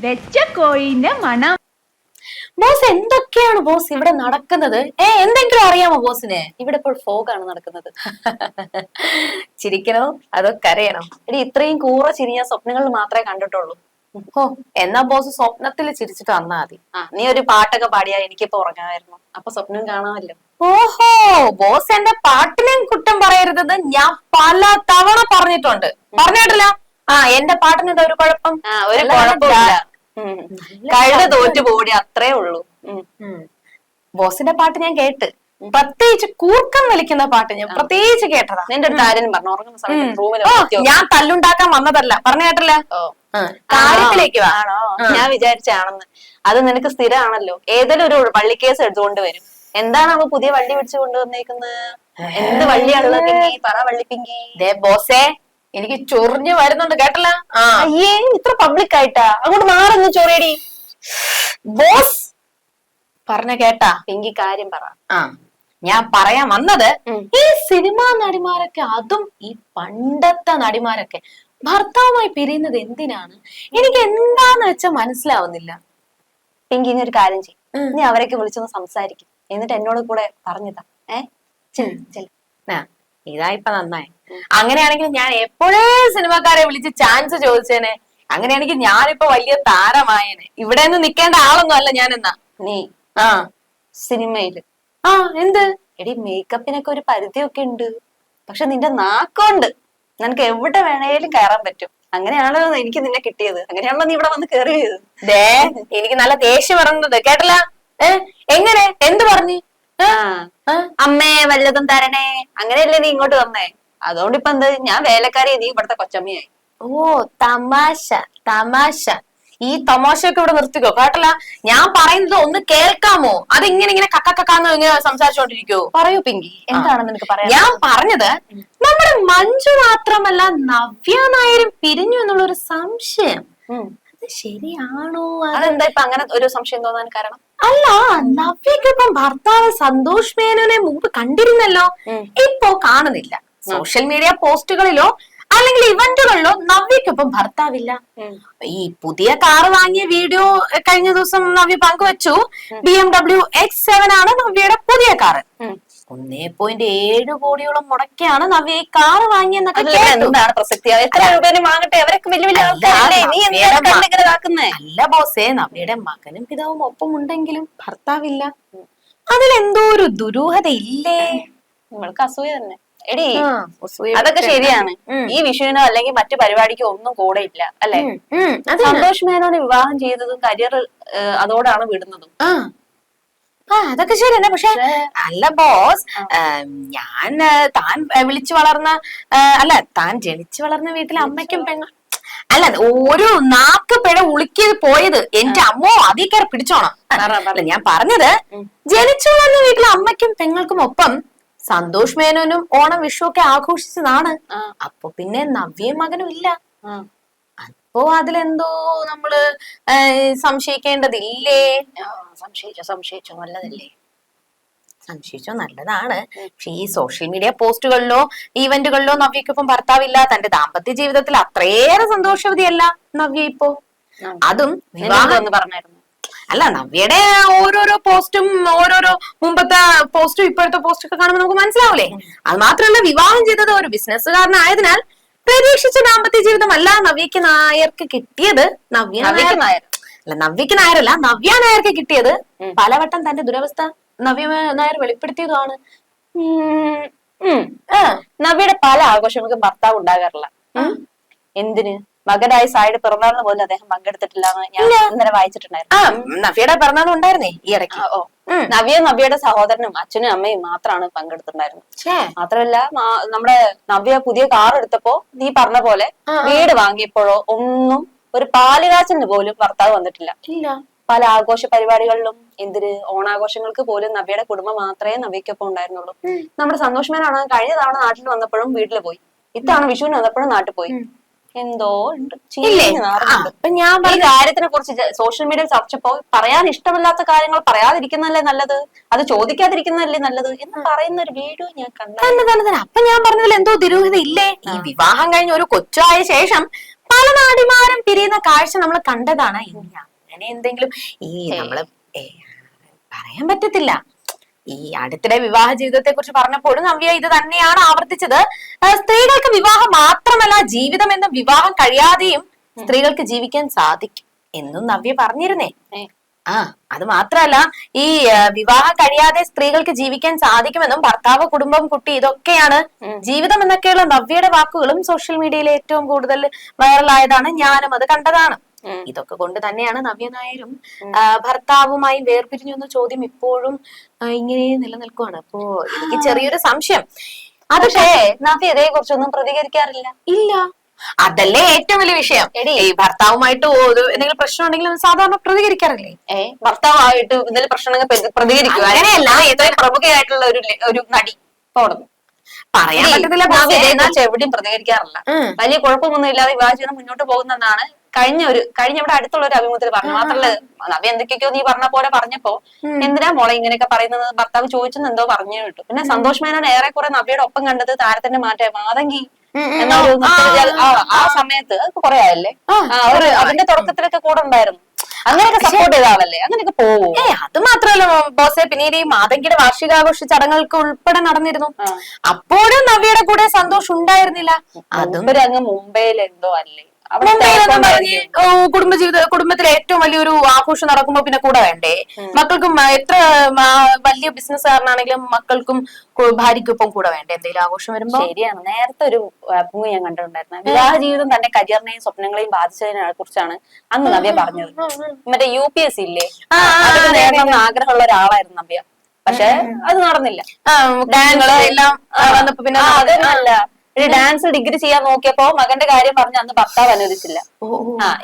വെച്ച കോഴിന്റെ മണം. ബോസ് എന്തൊക്കെയാണ് ബോസ് ഇവിടെ നടക്കുന്നത്? എന്തെങ്കിലും അറിയാമോ ബോസിന്? ഇവിടെ ഇപ്പോൾ ഫോഗാണ് നടക്കുന്നത്. ചിരിക്കണോ അതോ കരയണോ? എടി ഇത്രയും കൂറ ചിരിയ സ്വപ്നങ്ങളിൽ മാത്രമേ കണ്ടിട്ടുള്ളൂ. ഓ എന്നാ ബോസ് സ്വപ്നത്തിൽ ചിരിച്ചിട്ട് വന്നാ മതി. നീ ഒരു പാട്ടൊക്കെ പാടിയാ എനിക്കിപ്പോ ഉറങ്ങാമായിരുന്നു. അപ്പൊ സ്വപ്നം കാണാമല്ലോ. ഓഹോ, ബോസ് എന്റെ പാട്ടിനെയും കുറ്റം പറയരുതെന്ന് ഞാൻ പല തവണ പറഞ്ഞിട്ടുണ്ട്. പറഞ്ഞിട്ടില്ല? എന്റെ പാട്ടിനെന്താ ഒരു കുഴപ്പം? ഒരു കുഴപ്പമില്ല. കഴുത തോറ്റു പോടി, അത്രേ ഉള്ളൂ. ബോസിന്റെ പാട്ട് ഞാൻ കേട്ട്, പ്രത്യേകിച്ച് കൂർക്കം വലിക്കുന്ന പാട്ട് ഞാൻ പ്രത്യേകിച്ച് കേട്ടതാ. നിന്റെ ഒരു കാര്യം പറഞ്ഞു, ഉറങ്ങുന്ന സമയത്ത് റൂമിൽ ഞാൻ തല്ലുണ്ടാക്കാൻ വന്നതല്ല. പറഞ്ഞ കേട്ടില്ല? കാര്യത്തിലേക്ക് വാ. ആണോ? ഞാൻ വിചാരിച്ചാണെന്ന്. അത് നിനക്ക് സ്ഥിരമാണല്ലോ. ഏതെങ്കിലും ഒരു വള്ളി കേസ് എടുത്തുകൊണ്ട് വരും. എന്താണ് അവ പുതിയ വള്ളി പിടിച്ചു കൊണ്ടുവന്നേക്കുന്നത്? എന്ത് വള്ളിയാണുള്ളത് പിങ്കി? പറ വള്ളി പിങ്കി. ബോസേ, എനിക്ക് ചൊറിഞ്ഞു വരുന്നുണ്ട് കേട്ടല്ല. അയ്യേ, ഇത്ര പബ്ലിക് ആയിട്ടാ? അങ്ങോട്ട് മാറുന്നു ചൊറിയടി. ബോസ് പറഞ്ഞ കേട്ടാ? പിങ്കി കാര്യം പറ. ഞാൻ പറയാൻ വന്നത്, ഈ സിനിമാ നടിമാരൊക്കെ, അതും ഈ പണ്ടത്തെ നടിമാരൊക്കെ ഭർത്താവുമായി പിരിയുന്നത് എന്തിനാണ്? എനിക്ക് എന്താന്ന് വെച്ചാ മനസ്സിലാവുന്നില്ല. പിങ്കി ഇനി ഒരു കാര്യം ചെയ്യും, നീ അവരൊക്കെ വിളിച്ചൊന്ന് സംസാരിക്കും, എന്നിട്ട് എന്നോട് കൂടെ പറഞ്ഞതാ. ഇതായിപ്പൊ നന്നായി. അങ്ങനെയാണെങ്കിൽ ഞാൻ എപ്പോഴേ സിനിമാക്കാരെ വിളിച്ച് ചാൻസ് ചോദിച്ചേനെ. അങ്ങനെയാണെങ്കിൽ ഞാനിപ്പോ വലിയ താരമായേനെ. ഇവിടെ നിന്ന് നിക്കേണ്ട ആളൊന്നും അല്ല ഞാൻ. എന്നാ നീ സിനിമയില് എന്ത് എടി, മേക്കപ്പിനൊക്കെ ഒരു പരിധിയൊക്കെ ഉണ്ട്. പക്ഷെ നിന്റെ നാക്കുണ്ട്, നിനക്ക് എവിടെ വേണേലും കയറാൻ പറ്റും. അങ്ങനെയാണല്ലോ എനിക്ക് നിന്നെ കിട്ടിയത്. അങ്ങനെയാണല്ലോ നീ ഇവിടെ വന്ന് കയറിയത്. എനിക്ക് നല്ല ദേഷ്യം പറഞ്ഞത് കേട്ടല്ല. എങ്ങനെ? എന്ത് പറഞ്ഞു? അമ്മേ വല്ലതും തരണേ, അങ്ങനെയല്ലേ നീ ഇങ്ങോട്ട് വന്നേ? അതുകൊണ്ട് ഇപ്പൊ എന്ത്, ഞാൻ വേലക്കാരി, നീ ഇവിടുത്തെ കൊച്ചമ്മയായി. തമാശ തമാശ. ഈ തമാശയൊക്കെ ഇവിടെ നിർത്തിക്കോ കേട്ടല്ല. ഞാൻ പറയുന്നത് ഒന്ന് കേൾക്കാമോ? അത് ഇങ്ങനെ കക്കാന്ന് ഇങ്ങനെ സംസാരിച്ചോണ്ടിരിക്കോ? പറയൂ പിങ്കി, എന്താണ് നിനക്ക് പറയാൻ? ഞാൻ പറഞ്ഞത്, നമ്മുടെ മഞ്ജു മാത്രമല്ല നവ്യ നായരും പിരിഞ്ഞു എന്നുള്ളൊരു സംശയം. അത് ശരിയാണോ? അതെന്താ ഇപ്പൊ അങ്ങനെ ഒരു സംശയം തോന്നാൻ കാരണം? അല്ല, നവ്യക്ക് ഇപ്പം ഭർത്താവ് സന്തോഷ് മേനോനെ മുമ്പ് കണ്ടിരുന്നല്ലോ, ഇപ്പോ കാണുന്നില്ല. സോഷ്യൽ മീഡിയ പോസ്റ്റുകളിലോ അല്ലെങ്കിൽ ഇവന്റുകളിലോ നവ്യക്കൊപ്പം ഭർത്താവില്ല. ഈ പുതിയ കാറ് വാങ്ങിയ വീഡിയോ കഴിഞ്ഞ ദിവസം നവ്യ പങ്കുവച്ചു. BMW X7 ആണ് നവ്യയുടെ പുതിയ കാറ്. 1.7 കോടിയോളം മുടക്കിയാണ് നവ്യ ഈ കാറ് വാങ്ങിയെന്നൊക്കെ. എന്താണ് പ്രസക്തി? എത്ര രൂപേനും വാങ്ങട്ടെ, അവരൊക്കെ വലിയ വലിയ ആൾക്കാരല്ലേ. നീ അല്ല ബോസേ, നവ്യയുടെ മകനും പിതാവും ഒപ്പം ഉണ്ടെങ്കിലും ഭർത്താവില്ല. അതിലെന്തോ ഒരു ദുരൂഹത ഇല്ലേ? നമ്മൾക്ക് അസൂയ തന്നെ. എടി, അതൊക്കെ ശരിയാണ്. ഈ വിഷുവിനോ അല്ലെങ്കിൽ മറ്റു പരിപാടിക്കോ ഒന്നും കൂടെ ഇല്ല അല്ലെ? സന്തോഷ് മേനോനെ വിവാഹം ചെയ്തതും കരിയർ അതോടാണ് വിടുന്നതും. അതൊക്കെ ശരി തന്നെ. പക്ഷെ അല്ല ബോസ്, താൻ വിളിച്ചു വളർന്ന താൻ ജനിച്ചു വളർന്ന വീട്ടിലെ അമ്മയ്ക്കും അല്ല, ഒരു നാക്ക് പിഴ ഉളുക്കിയത് പോയത് എന്റെ അമ്മോ അതീ കയറി പിടിച്ചോണം. ഞാൻ പറഞ്ഞത്, ജനിച്ചു വളർന്ന വീട്ടിലെ അമ്മയ്ക്കും പെങ്ങൾക്കും ഒപ്പം സന്തോഷ് മേനോനും ഓണം വിഷു ഒക്കെ ആഘോഷിച്ചതാണ്. അപ്പൊ പിന്നെ നവ്യയും മകനും ഇല്ല. അപ്പോ അതിലെന്തോ നമ്മള് സംശയിക്കേണ്ടതില്ലേ? സംശയിച്ചോ നല്ലതല്ലേ? സംശയിച്ചോ നല്ലതാണ്. പക്ഷെ ഈ സോഷ്യൽ മീഡിയ പോസ്റ്റുകളിലോ ഈവന്റുകളിലോ നവ്യക്കൊപ്പം ഭർത്താവില്ല. തന്റെ ദാമ്പത്യ ജീവിതത്തിൽ അത്രയേറെ സന്തോഷവതിയല്ല നവ്യ ഇപ്പോ. അതും വിവാഹം പറഞ്ഞായിരുന്നു. അല്ല, നവ്യയുടെ ഓരോരോ പോസ്റ്റും ഓരോരോ മുമ്പത്തെ പോസ്റ്റും ഇപ്പോഴത്തെ പോസ്റ്റും ഒക്കെ കാണുമ്പോൾ നമുക്ക് മനസ്സിലാവൂലേ? അത് മാത്രമല്ല, വിവാഹം ചെയ്തത് ഒരു ബിസിനസ്സുകാരനായതിനാൽ പ്രതീക്ഷിച്ച ദാമ്പത്യ ജീവിതമല്ല നവ്യക്ക് നായർക്ക് കിട്ടിയത്. നവ്യക്ക് നായരല്ല, നവ്യ നായർക്ക് കിട്ടിയത് പലവട്ടം തന്റെ ദുരവസ്ഥ നവ്യ നായർ വെളിപ്പെടുത്തിയതുമാണ്. നവ്യയുടെ പല ആഘോഷങ്ങൾക്കും ഭർത്താവ് ഉണ്ടാകാറില്ല. എന്തിന്? മകനായ സായിയുടെ പിറന്നാളിന് പോലും അദ്ദേഹം പങ്കെടുത്തിട്ടില്ലെന്ന് ഞാൻ ഇന്നലെ വായിച്ചിട്ടുണ്ടായിരുന്നു. നവ്യയുടെ പിറന്നാൾ ഉണ്ടായിരുന്നേ ഈ ഇടയ്ക്ക്. നവ്യയുടെ സഹോദരനും അച്ഛനും അമ്മയും മാത്രമാണ് പങ്കെടുത്തിട്ടുണ്ടായിരുന്നത്. മാത്രമല്ല, നമ്മുടെ നവ്യ പുതിയ കാർ എടുത്തപ്പോ നീ പറഞ്ഞ പോലെ വീട് വാങ്ങിയപ്പോഴോ ഒന്നും ഒരു പാലുകാച്ചന് പോലും ഭർത്താവ് വന്നിട്ടില്ല. പല ആഘോഷ പരിപാടികളിലും, എന്തിന് ഓണാഘോഷങ്ങൾക്ക് പോലും നവ്യയുടെ കുടുംബം മാത്രമേ നവ്യക്കൊപ്പം ഉണ്ടായിരുന്നുള്ളൂ. നമ്മുടെ സന്തോഷ് മേനോനാണ് കഴിഞ്ഞ തവണ നാട്ടിൽ വന്നപ്പോഴും വീട്ടിൽ പോയി, ഇത്തവണ വിഷുവിന് വന്നപ്പോഴും നാട്ടിൽ പോയി. എന്തോ ഉണ്ട്. ഈ കാര്യത്തിനെ കുറിച്ച് സോഷ്യൽ മീഡിയയിൽ ചർച്ചപ്പോ പറയാൻ ഇഷ്ടമില്ലാത്ത കാര്യങ്ങൾ പറയാതിരിക്കുന്നതല്ലേ നല്ലത്, അത് ചോദിക്കാതിരിക്കുന്നതല്ലേ നല്ലത് എന്ന് പറയുന്ന ഒരു വീഡിയോ ഞാൻ കണ്ടു. അപ്പൊ ഞാൻ പറഞ്ഞതിൽ എന്തോ ദുരൂഹത ഇല്ലേ? ഈ വിവാഹം കഴിഞ്ഞ് ഒരു കൊച്ചായ ശേഷം പല നടിമാരും പിരിയുന്ന കാഴ്ച നമ്മൾ കണ്ടതാണ്. ഇനി അങ്ങനെ എന്തെങ്കിലും നമ്മള് പറയാൻ പറ്റത്തില്ല. ഈ അടുത്തിടെ വിവാഹ ജീവിതത്തെ കുറിച്ച് പറഞ്ഞപ്പോഴും നവ്യ ഇത് തന്നെയാണ് ആവർത്തിച്ചത്. സ്ത്രീകൾക്ക് വിവാഹം മാത്രമല്ല ജീവിതം എന്നും വിവാഹം കഴിയാതെയും സ്ത്രീകൾക്ക് ജീവിക്കാൻ സാധിക്കും എന്നും നവ്യ പറഞ്ഞിരുന്നേ. അത് മാത്രല്ല, ഈ വിവാഹം കഴിയാതെ സ്ത്രീകൾക്ക് ജീവിക്കാൻ സാധിക്കുമെന്നും ഭർത്താവ്, കുടുംബം, കുട്ടി ഇതൊക്കെയാണ് ജീവിതം എന്നൊക്കെയുള്ള നവ്യയുടെ വാക്കുകളും സോഷ്യൽ മീഡിയയിൽ ഏറ്റവും കൂടുതൽ വൈറലായതാണ്. ഞാനും അത് കണ്ടതാണ്. ഇതൊക്കെ കൊണ്ട് തന്നെയാണ് നവ്യ നായരും ഭർത്താവുമായി വേർപിരിഞ്ഞു എന്ന ചോദ്യം ഇപ്പോഴും ഇങ്ങനെ നിലനിൽക്കുവാണ്. അപ്പോ എനിക്ക് ചെറിയൊരു സംശയം. അതൊക്കെ നവ്യ ഇതേ കുറിച്ചൊന്നും പ്രതികരിക്കാറില്ല. ഇല്ല, അതല്ലേ ഏറ്റവും വലിയ വിഷയം. ഈ ഭർത്താവുമായിട്ട് എന്തെങ്കിലും പ്രശ്നം ഉണ്ടെങ്കിൽ സാധാരണ പ്രതികരിക്കാറില്ലേ? ഭർത്താവായിട്ട് എന്തെങ്കിലും പ്രശ്നം പ്രതികരിക്കുക. അങ്ങനെയല്ല, ഏറ്റവും പ്രമുഖയായിട്ടുള്ള ഒരു നടി തോന്നുന്നു. പറയാൻ പറ്റത്തില്ല. എവിടെയും പ്രതികരിക്കാറില്ല. വലിയ കുഴപ്പമൊന്നും ഇല്ലാതെ വിവാഹ ജീവിതം മുന്നോട്ട് പോകുന്നതാണ് കഴിഞ്ഞ ഇവിടെ അടുത്തുള്ള ഒരു അഭിമുഖത്തിൽ പറഞ്ഞു. മാത്രമല്ല നവ്യ എന്തൊക്കെയൊക്കെയോ നീ പറഞ്ഞ പോലെ പറഞ്ഞപ്പോ എന്തിനാ മോളെ ഇങ്ങനെയൊക്കെ പറയുന്നത് ഭർത്താവ് ചോദിച്ചെന്ന് എന്തോ പറഞ്ഞു കേട്ടു. പിന്നെ സന്തോഷ് മേനോൻ ഏറെക്കുറെ നവ്യയുടെ ഒപ്പം കണ്ടത് താരത്തിന്റെ മാതങ്കി എന്നൊരു ആ സമയത്ത് കുറെ ആയല്ലേ, അതിന്റെ തുടക്കത്തിലൊക്കെ കൂടെ ഉണ്ടായിരുന്നു. അങ്ങനെയൊക്കെ സപ്പോർട്ട് ചെയ്ത ആളല്ലേ, അങ്ങനെയൊക്കെ പോകും. അത് മാത്രമല്ല ബോസെ, പിന്നീട് ഈ മാതങ്കിയുടെ വാർഷികാഘോഷ ചടങ്ങുകൾക്ക് ഉൾപ്പെടെ നടന്നിരുന്നു. അപ്പോഴും നവ്യയുടെ കൂടെ സന്തോഷം ഉണ്ടായിരുന്നില്ല. അതും അങ്ങ് മുംബൈയിൽ എന്തോ അല്ലേ, കുടുംബത്തിലെ ഏറ്റവും വലിയൊരു ആഘോഷം നടക്കുമ്പോ പിന്നെ കൂടെ വേണ്ടേ? മക്കൾക്കും എത്ര വലിയ ബിസിനസ്സുകാരനാണെങ്കിലും മക്കൾക്കും ഭാര്യയ്ക്കൊപ്പം കൂടെ വേണ്ടേ എന്തെങ്കിലും ആഘോഷം വരുമ്പോ? ശരിയാണ്. നേരത്തെ ഒരു അഭിമുഖം ഞാൻ കണ്ടിട്ടുണ്ടായിരുന്നു. വിവാഹ ജീവിതം തന്റെ കരിയറിനെയും സ്വപ്നങ്ങളെയും ബാധിച്ചതിനെ കുറിച്ചാണ് അന്ന് നവ്യ പറഞ്ഞത്. മറ്റേ UPSC ഇല്ലേ, അതൊക്കെ നേടണമെന്ന് ആഗ്രഹമുള്ള ഒരാളായിരുന്നു നവ്യ. പക്ഷെ അത് നടന്നില്ല. പിന്നെ അതൊന്നല്ല, ഒരു ഡാൻസ് ഡിഗ്രി ചെയ്യാൻ നോക്കിയപ്പോ മകന്റെ കാര്യം പറഞ്ഞ് അന്ന് ഭർത്താവ് അനുവദിച്ചില്ല.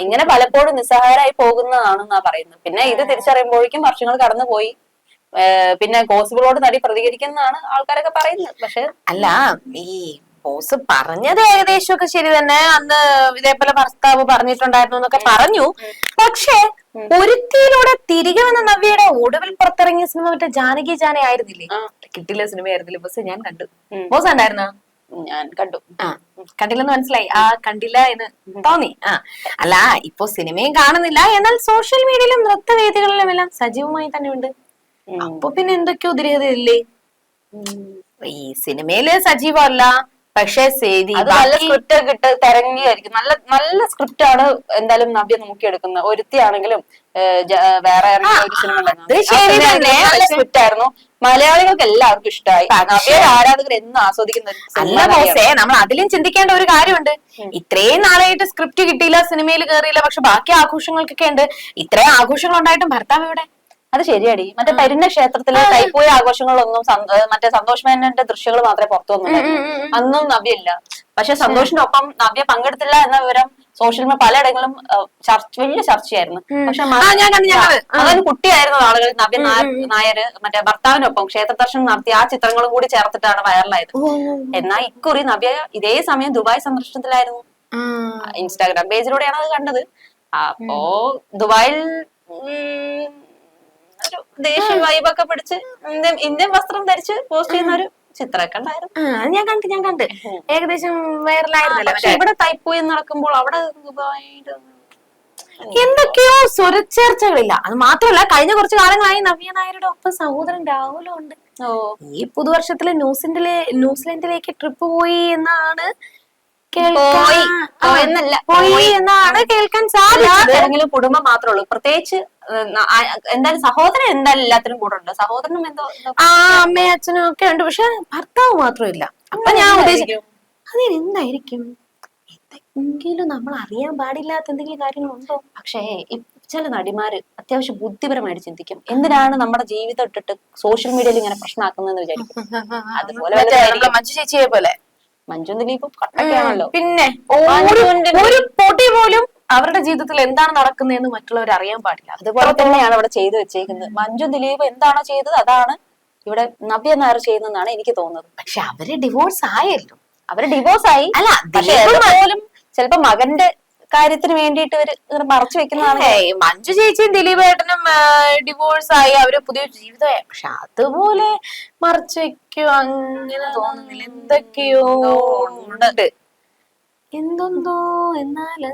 ഇങ്ങനെ പലപ്പോഴും നിസ്സഹായരായി പോകുന്നതാണെന്നാ പറയുന്നത്. പിന്നെ ഇത് തിരിച്ചറിയുമ്പോഴേക്കും വർഷങ്ങൾ കടന്നുപോയി. പിന്നെ ഗോസിപ്പിളോട് നടി പ്രതികരിക്കുന്നതാണ് ആൾക്കാരൊക്കെ പറയുന്നത്. പക്ഷെ അല്ല, ഈ ബോസ് പറഞ്ഞത് ഏകദേശമൊക്കെ ശരി തന്നെ. അന്ന് ഇതേപോലെ ഭർത്താവ് പറഞ്ഞിട്ടുണ്ടായിരുന്നു എന്നൊക്കെ പറഞ്ഞു. പക്ഷെ ഒരുത്തിയിലൂടെ തിരികെ വന്ന നവ്യയുടെ ഒടുവിൽ പുറത്തിറങ്ങിയ സിനിമ മറ്റേ ജാനകി ജാന ആയിരുന്നില്ലേ? കിട്ടില്ല സിനിമയായിരുന്നില്ലേ ബോസ്? ഞാൻ കണ്ടു. ബോസ് ഉണ്ടായിരുന്നോ? ഞാൻ കണ്ടു. കണ്ടില്ലെന്ന് മനസ്സിലായി. കണ്ടില്ല എന്ന് തോന്നി. അല്ല, ഇപ്പൊ സിനിമയും കാണുന്നില്ല, എന്നാൽ സോഷ്യൽ മീഡിയയിലും നൃത്തവേദികളിലും എല്ലാം സജീവമായി തന്നെ ഉണ്ട്. അപ്പൊ പിന്നെ എന്തൊക്കെയോ ദുരിതയില്ലേ? ഈ സിനിമയില് സജീവമല്ല, പക്ഷെ നല്ല സ്ക്രിപ്റ്റ് തിരങ്ങിയായിരിക്കും. നല്ല സ്ക്രിപ്റ്റ് ആണ് എന്തായാലും നവ്യ നോക്കിയെടുക്കുന്നത്. ഒരുത്തിയാണെങ്കിലും വേറെ ഒരു സിനിമ നല്ല സ്ക്രിപ്റ്റ് ആയിരുന്നു. മലയാളികൾക്ക് എല്ലാവർക്കും ഇഷ്ടമായി. നവ്യയുടെ ആരാധകർ എന്നും ആസ്വദിക്കുന്ന നമ്മൾ അതിലും ചിന്തിക്കേണ്ട ഒരു കാര്യമുണ്ട്. ഇത്രയും നാളായിട്ട് സ്ക്രിപ്റ്റ് കിട്ടിയില്ല, സിനിമയിൽ കയറിയില്ല, പക്ഷെ ബാക്കി ആഘോഷങ്ങൾക്കൊക്കെ ഉണ്ട്. ഇത്രയും ആഘോഷങ്ങൾ ഉണ്ടായിട്ടും ഭർത്താവ് ഇവിടെ. അത് ശരിയാടി. മറ്റേ പെരുന്ന ക്ഷേത്രത്തിലെ കൈപ്പോയ ആഘോഷങ്ങളൊന്നും മറ്റേ സന്തോഷ് മേനോന്റെ ദൃശ്യങ്ങൾ മാത്രമേ പുറത്തു വന്നിട്ടുള്ളൂ. അന്നും നവ്യ ഇല്ല. പക്ഷെ സന്തോഷിനൊപ്പം നവ്യ പങ്കെടുത്തില്ല എന്ന വിവരം സോഷ്യൽ മീഡിയ പലയിടങ്ങളിലും വലിയ ചർച്ചയായിരുന്നു. പക്ഷെ മകൻ കുട്ടിയായിരുന്ന ആളുകൾ നവ്യ നായർ മറ്റേ ഭർത്താവിനൊപ്പം ക്ഷേത്ര ദർശനം നടത്തി ആ ചിത്രങ്ങളും കൂടി ചേർത്തിട്ടാണ് വൈറലായത്. എന്നാൽ ഇക്കുറി നവ്യ ഇതേ സമയം ദുബായ് സന്ദർശനത്തിലായിരുന്നു. ഇൻസ്റ്റാഗ്രാം പേജിലൂടെയാണ് അത് കണ്ടത്. അപ്പോ ദുബായിൽ ഒരു ദേശീയ വൈബൊക്കെ പിടിച്ച് ഇന്ത്യൻ വസ്ത്രം ധരിച്ച് പോസ്റ്റ് ചെയ്യുന്ന ഒരു ചിത്രമൊക്കെ ഉണ്ടായിരുന്നു. ഞാൻ കണ്ട് ഏകദേശം വൈറലായിരുന്നല്ലോ. പക്ഷെ ഇവിടെ തൈപ്പൂയം നടക്കുമ്പോൾ അവിടെ എന്തൊക്കെയോ സ്വരച്ചേർച്ചകളില്ല. അത് മാത്രമല്ല, കഴിഞ്ഞ കുറച്ചു കാലങ്ങളായി നവ്യ നായരുടെ ഒപ്പം സഹോദരൻ രാഹുലും ഉണ്ട്. ഈ പുതുവർഷത്തില് ന്യൂസിലൻഡിലേക്ക് ട്രിപ്പ് പോയി എന്നാണ് കേൾക്കാൻ സാധിച്ചത്. കുടുംബം മാത്രമേ ഉള്ളൂ. പ്രത്യേകിച്ച് എന്തായാലും സഹോദരൻ എന്തായാലും എല്ലാത്തിനും കൂടെ ഉണ്ട്. സഹോദരനും എന്തോ അമ്മയും അച്ഛനും ഒക്കെ ഉണ്ട്. പക്ഷെ ഭർത്താവ് മാത്രമില്ല. അപ്പൊ ഞാൻ ഉദ്ദേശിക്കും അതിനെന്തായിരിക്കും? എന്തെങ്കിലും നമ്മൾ അറിയാൻ പാടില്ലാത്ത എന്തെങ്കിലും കാര്യങ്ങളുണ്ടോ? പക്ഷേ ചില നടിമാര് അത്യാവശ്യം ബുദ്ധിപരമായിട്ട് ചിന്തിക്കും. എന്തിനാണ് നമ്മുടെ ജീവിതം ഇട്ടിട്ട് സോഷ്യൽ മീഡിയയിൽ ഇങ്ങനെ പ്രശ്നമാക്കുന്നതെന്ന് വിചാരിക്കും. അതുപോലെ മഞ്ജു ചേച്ചിയെ പോലെ മഞ്ജു ദിലീപും കട്ടൊക്കെയാണല്ലോ. പിന്നെ ഒരു പൊടി പോലും അവരുടെ ജീവിതത്തിൽ എന്താണ് നടക്കുന്നതെന്ന് മറ്റുള്ളവർ അറിയാൻ പാടില്ല. അതുപോലെ തന്നെയാണ് ഇവിടെ ചെയ്തു വെച്ചേക്കുന്നത്. മഞ്ജു ദിലീപ് എന്താണോ ചെയ്തത് അതാണ് ഇവിടെ നവ്യ നായർ ചെയ്യുന്നതെന്നാണ് എനിക്ക് തോന്നുന്നത്. പക്ഷെ അവര് ഡിവോഴ്സ് ആയല്ലോ. അവര് ഡിവോഴ്സ് ആയി. അല്ല, പോലും ചിലപ്പോ മകന്റെ കാര്യത്തിന് വേണ്ടിയിട്ട് ഇവര് മറച്ചു വെക്കുന്നതാണ്. മഞ്ജു ചേച്ചിയും ദിലീപ് ഏട്ടനും ഡിവോഴ്സ് ആയി, അവര് പുതിയ ജീവിതമായി. പക്ഷെ അതുപോലെ മറച്ചു വെക്കോ? അങ്ങനെ തോന്നുന്നില്ല. എന്തൊക്കെയോ ഉണ്ട്. എന്തൊന്നോ എന്നാല്